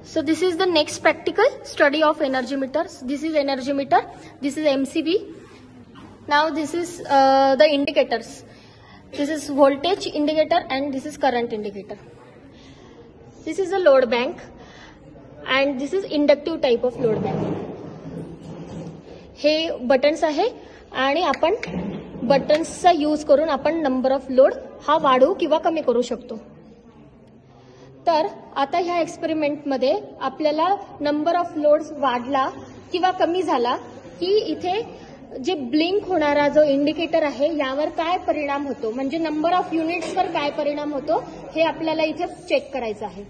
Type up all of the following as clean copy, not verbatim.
So this is the next practical study of energy meters. This is energy meter. This is MCB. Now this is the indicators. This is voltage indicator and this is current indicator. This is a load bank and this is inductive type of load bank. हे buttons आहे आणि आपण बटन्सचा use करून आपण number of load हा वाढवू किंवा कमी करू शकतो. तर आता ह्या एक्सपेरिमेंटमध्ये आपल्याला नंबर ऑफ लोड्स वाढला किंवा कमी झाला की इथे जे ब्लिंक होणारा जो इंडिकेटर आहे यावर काय परिणाम होतो, म्हणजे नंबर ऑफ युनिट्सवर काय परिणाम होतो हे आपल्याला इथे चेक करायचं आहे.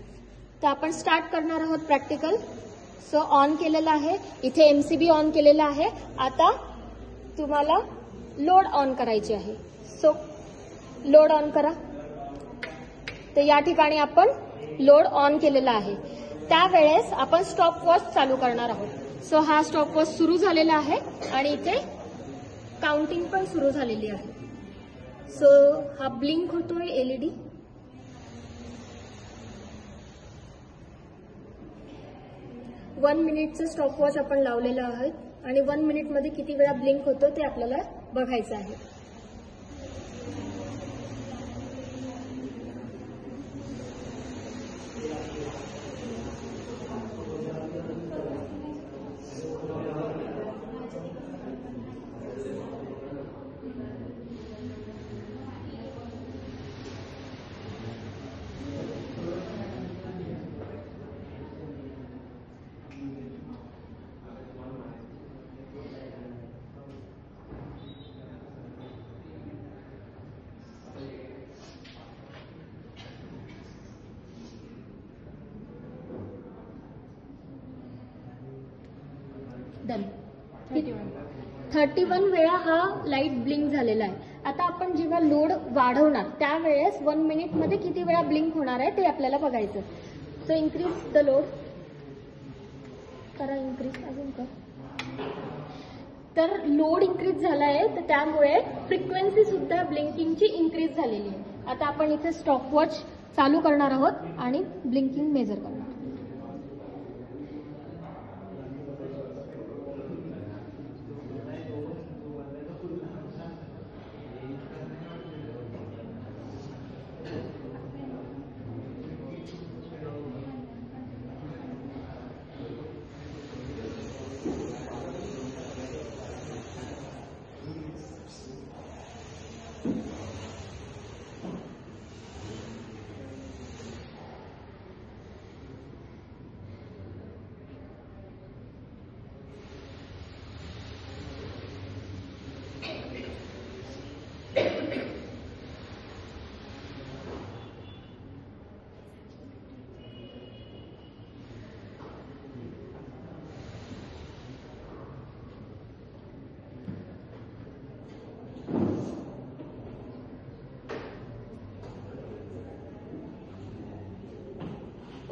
तर आपण स्टार्ट करणार आहोत प्रॅक्टिकल. सो ऑन केलेलं आहे, इथे एमसीबी ऑन केलेला आहे. आता तुम्हाला लोड ऑन करायची आहे. सो लोड ऑन करा. तर या ठिकाणी आपण लोड ऑन केलेला आहे. त्यावेळेस आपण स्टॉप वॉच चालू करणार आहोत. सो हा स्टॉप वॉच सुरू झालेला आहे आणि इथे काउंटिंग पण सुरू झालेली आहे. सो हा ब्लिंक होतोय एलईडी. वन मिनिटचं स्टॉप वॉच आपण लावलेलं आहे आणि 1 मिनिटमध्ये किती वेळा ब्लिंक होतो ते आपल्याला बघायचं आहे. डन. 31 वेळा हा लाईट ब्लिंक झालेला आहे. आता आपण जेव्हा लोड वाढवणार त्यावेळेस 1 मिनिटमध्ये किती वेळा ब्लिंक होणार आहे ते आपल्याला बघायचं. सो इन्क्रीज द लोड करा. इन्क्रीज अजून कर. तर लोड इन्क्रीज झाला आहे तर त्यामुळे फ्रिक्वेन्सी सुद्धा ब्लिंकिंगची इन्क्रीज झालेली आहे. आता आपण इथे स्टॉप वॉच चालू करणार आहोत आणि ब्लिंकिंग मेजर करणार.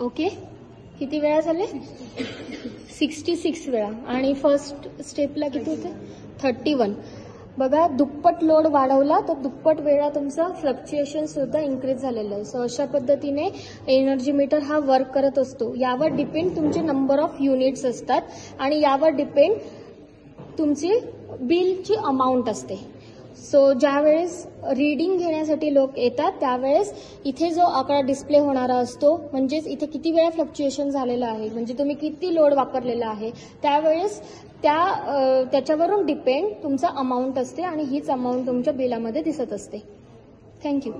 ओके. किती वेळा झाले? 66 वेळा. आणि फर्स्ट स्टेपला किती होते? 31. बघा, दुप्पट लोड वाढवला तर दुप्पट वेळा तुमचं फ्लक्च्युएशन सुद्धा इन्क्रीज झालेलं आहे. सो अशा पद्धतीने एनर्जी मीटर हा वर्क करत असतो. यावर डिपेंड तुमचे नंबर ऑफ युनिट्स असतात आणि यावर डिपेंड तुमची बिलची अमाऊंट असते. सो ज्यावेळेस रीडिंग घेण्यासाठी लोक येतात त्यावेळेस इथे जो आकडा डिस्प्ले होणारा असतो, म्हणजेच इथे किती वेळा फ्लक्च्युएशन झालेलं आहे, म्हणजे तुम्ही किती लोड वापरलेला आहे, त्यावेळेस त्याच्यावरून डिपेंड तुमचा अमाऊंट असते आणि हीच अमाऊंट तुमच्या बिलामध्ये दिसत असते. थँक्यू.